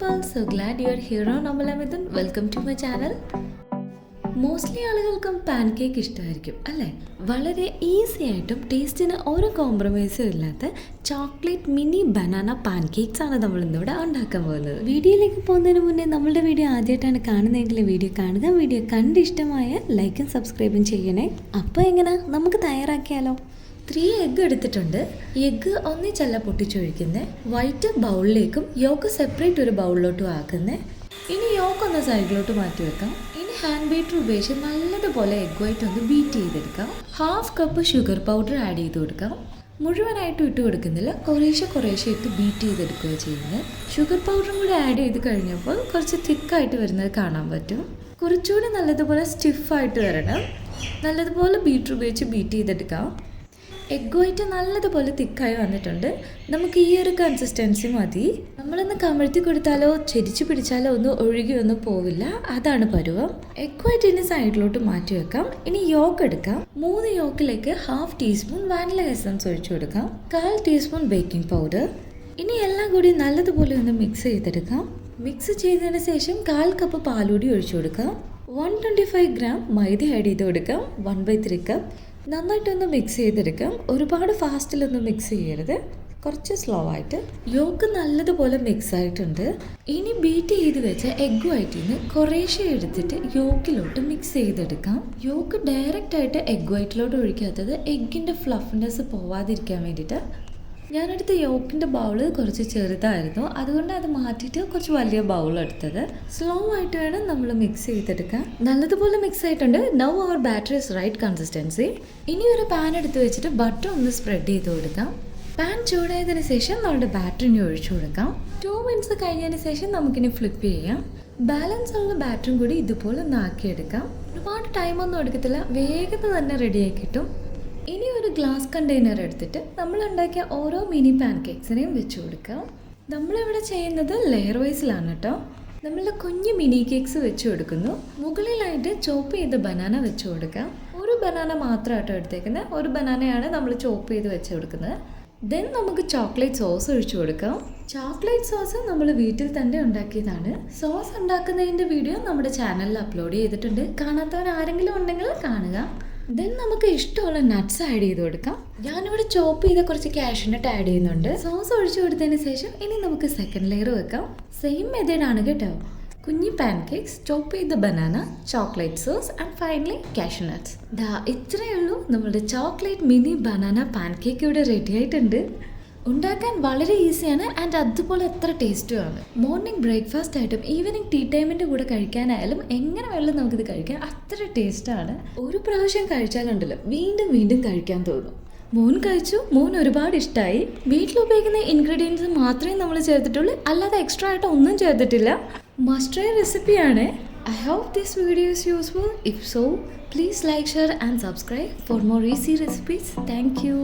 people, so glad you are here on Amala Mithun. Welcome to my channel. Mostly ആളുകൾക്കും pan cake ഇഷ്ടമായിരിക്കും അല്ലേ? വളരെ easy ആയിട്ടും ടേസ്റ്റിന് ഒരു കോംപ്രമൈസും ഇല്ലാത്ത chocolate mini banana pan cakes ആണ് നമ്മൾ ഇന്നിവിടെ ഉണ്ടാക്കാൻ പോകുന്നത്. വീഡിയോയിലേക്ക് പോകുന്നതിന് മുന്നേ നമ്മളുടെ വീഡിയോ ആദ്യമായിട്ടാണ് കാണുന്നതെങ്കിൽ വീഡിയോ കാണുക, വീഡിയോ കണ്ട് ഇഷ്ടമായ ലൈക്കും സബ്സ്ക്രൈബും ചെയ്യണേ. അപ്പോൾ എങ്ങനെ നമുക്ക് തയ്യാറാക്കിയാലോ? 3 എഗ്ഗ് എടുത്തിട്ടുണ്ട്. എഗ്ഗ് ഒന്നിച്ചല്ല പൊട്ടിച്ചൊഴിക്കുന്നത്, വൈറ്റ് ബൗളിലേക്കും യോക്ക് സെപ്പറേറ്റ് ഒരു ബൗളിലോട്ടും ആക്കുന്നത്. ഇനി യോക്ക് ഒന്ന് സൈഡിലോട്ട് മാറ്റി വെക്കാം. ഇനി ഹാൻഡ് ബീറ്റർ ഉപയോഗിച്ച് നല്ലതുപോലെ എഗ് വൈറ്റ് ഒന്ന് ബീറ്റ് ചെയ്തെടുക്കാം. 1/2 കപ്പ് ഷുഗർ പൗഡർ ആഡ് ചെയ്ത് കൊടുക്കാം. മുഴുവനായിട്ടും ഇട്ട് കൊടുക്കുന്നില്ല, കുറേശ്ശെ ഇട്ട് ബീറ്റ് ചെയ്തെടുക്കുകയാണ് ചെയ്യുന്നത്. ഷുഗർ പൗഡറും കൂടി ആഡ് ചെയ്ത് കഴിഞ്ഞപ്പോൾ കുറച്ച് തിക്കായിട്ട് വരുന്നത് കാണാൻ പറ്റും. കുറച്ചുകൂടി നല്ലതുപോലെ സ്റ്റിഫായിട്ട് വരണം. നല്ലതുപോലെ ബീറ്റർ ഉപയോഗിച്ച് ബീറ്റ് ചെയ്തെടുക്കാം. എഗ് വൈറ്റ് നല്ലതുപോലെ തിക്കായി വന്നിട്ടുണ്ട്. നമുക്ക് ഈ ഒരു കൺസിസ്റ്റൻസി മതി. നമ്മളൊന്ന് കമഴ്ത്തി കൊടുത്താലോ ചെരിച്ച് പിടിച്ചാലോ ഒന്നും പോവില്ല, അതാണ് പരുവം. എഗ് വൈറ്റ് ഇനി സൈഡിലോട്ട് മാറ്റി വെക്കാം. ഇനി യോക്ക് എടുക്കാം. 3 യോക്കിലേക്ക് 1/2 ടീസ്പൂൺ വാനില എസൻസ് ഒഴിച്ചു കൊടുക്കാം. 1/4 ടീസ്പൂൺ ബേക്കിംഗ് പൗഡർ. ഇനി എല്ലാം കൂടി നല്ലതുപോലെ ഒന്ന് മിക്സ് ചെയ്തെടുക്കാം. മിക്സ് ചെയ്തതിന് ശേഷം 1/4 കപ്പ് പാലൂടി ഒഴിച്ചു കൊടുക്കാം. 125 ഗ്രാം മൈദ ആഡ് ചെയ്ത് കൊടുക്കാം. 1/3 കപ്പ്. നന്നായിട്ടൊന്ന് മിക്സ് ചെയ്തെടുക്കാം. ഒരുപാട് ഫാസ്റ്റിലൊന്നും മിക്സ് ചെയ്യരുത്, കുറച്ച് സ്ലോ ആയിട്ട്. യോക്ക് നല്ലതുപോലെ മിക്സ് ആയിട്ടുണ്ട്. ഇനി ബീറ്റ് ചെയ്ത് വെച്ച എഗ് വൈറ്റിന് കുറേശ്ശെ എടുത്തിട്ട് യോക്കിലോട്ട് മിക്സ് ചെയ്തെടുക്കാം. യോക്ക് ഡയറക്റ്റ് ആയിട്ട് എഗ് വൈറ്റിലോട്ട് ഒഴിക്കാത്തത് എഗ്ഗിൻ്റെ ഫ്ലഫ്നെസ് പോവാതിരിക്കാൻ വേണ്ടിയിട്ട്. ഞാനെടുത്ത യോക്കിൻ്റെ ബൗള് കുറച്ച് ചെറുതായിരുന്നു, അതുകൊണ്ട് അത് മാറ്റിയിട്ട് കുറച്ച് വലിയ ബൗൾ എടുത്തത്. സ്ലോ ആയിട്ട് വേണം നമ്മൾ മിക്സ് ചെയ്തെടുക്കാൻ. നല്ലതുപോലെ മിക്സ് ആയിട്ടുണ്ട്. Now our batter is right consistency. ഇനി ഒരു പാൻ എടുത്ത് വെച്ചിട്ട് ബട്ടർ ഒന്ന് സ്പ്രെഡ് ചെയ്ത് കൊടുക്കാം. പാൻ ചൂടായതിനു ശേഷം നമ്മുടെ ബാറ്ററിനെ ഒഴിച്ചു കൊടുക്കാം. 2 മിനിറ്റ്സ് കഴിഞ്ഞതിന് ശേഷം നമുക്കിനി ഫ്ലിപ്പ് ചെയ്യാം. ബാലൻസ് ഉള്ള ബാറ്ററും കൂടി ഇതുപോലെ ഒന്ന് ആക്കിയെടുക്കാം. ഒരുപാട് ടൈമൊന്നും എടുക്കത്തില്ല, വേഗത്തിൽ തന്നെ റെഡിയായി കിട്ടും. ഇനി ഒരു ഗ്ലാസ് കണ്ടെയ്നർ എടുത്തിട്ട് നമ്മൾ ഉണ്ടാക്കിയ ഓരോ മിനി പാൻ കേക്ക്സിനെയും വെച്ച് കൊടുക്കാം. നമ്മളിവിടെ ചെയ്യുന്നത് ലെയർ വൈസിലാണ് കേട്ടോ. നമ്മളുടെ കുഞ്ഞ് മിനി കേക്ക്സ് വെച്ച് കൊടുക്കുന്നു. മുകളിലായിട്ട് ചോപ്പ് ചെയ്ത ബനാന വെച്ച് കൊടുക്കാം. ഒരു ബനാന മാത്രമായിട്ടോ എടുത്തേക്കുന്നത്, ഒരു ബനാനയാണ് നമ്മൾ ചോപ്പ് ചെയ്ത് വെച്ച് കൊടുക്കുന്നത്. ദെൻ നമുക്ക് ചോക്ലേറ്റ് സോസ് ഒഴിച്ചു കൊടുക്കാം. ചോക്ലേറ്റ് സോസ് നമ്മൾ വീട്ടിൽ തന്നെ ഉണ്ടാക്കിയതാണ്. സോസ് ഉണ്ടാക്കുന്നതിൻ്റെ വീഡിയോ നമ്മുടെ ചാനലിൽ അപ്ലോഡ് ചെയ്തിട്ടുണ്ട്. കാണാത്തവർ ആരെങ്കിലും ഉണ്ടെങ്കിൽ കാണുക. ദെൻ നമുക്ക് ഇഷ്ടമുള്ള നട്ട്സ് ആഡ് ചെയ്ത് കൊടുക്കാം. ഞാനിവിടെ ചോപ്പ് ചെയ്ത കുറച്ച് കാഷ്യൂനട്ട് ആഡ് ചെയ്യുന്നുണ്ട്. സോസ് ഒഴിച്ചു കൊടുത്തതിന് ശേഷം ഇനി നമുക്ക് സെക്കൻഡ് ലെയർ വെക്കാം. സെയിം മെത്തേഡാണ് കേട്ടോ. കുഞ്ഞി പാൻ കേക്ക്സ്, ചോപ്പ് ചെയ്ത banana, chocolate sauce and finally cashew nuts. ഇത്രയേ ഉള്ളൂ. നമ്മുടെ chocolate mini banana pan cake ഇവിടെ റെഡി ആയിട്ടുണ്ട്. ഉണ്ടാക്കാൻ വളരെ ഈസിയാണ് ആൻഡ് അതുപോലെ എത്ര ടേസ്റ്റുമാണ്. മോർണിംഗ് ബ്രേക്ക്ഫാസ്റ്റ് ആയിട്ടും ഈവനിങ് ടീ ടൈമിൻ്റെ കൂടെ കഴിക്കാനായാലും എങ്ങനെ വേണം നമുക്കിത് കഴിക്കാം, അത്ര ടേസ്റ്റാണ്. ഒരു പ്രാവശ്യം കഴിച്ചാലുണ്ടല്ലോ വീണ്ടും കഴിക്കാൻ തോന്നും. മോൻ കഴിച്ചു, മോൻ ഒരുപാട് ഇഷ്ടമായി. വീട്ടിൽ ഉപയോഗിക്കുന്ന ഇൻഗ്രീഡിയൻസ് മാത്രമേ നമ്മൾ ചേർത്തിട്ടുള്ളൂ, അല്ലാതെ എക്സ്ട്രാ ആയിട്ട് ഒന്നും ചേർത്തിട്ടില്ല. മസ്റ്റ് ട്രൈ റെസിപ്പിയാണ്. I hope this video is useful. If so, please like, share and subscribe for more easy recipes. Thank you.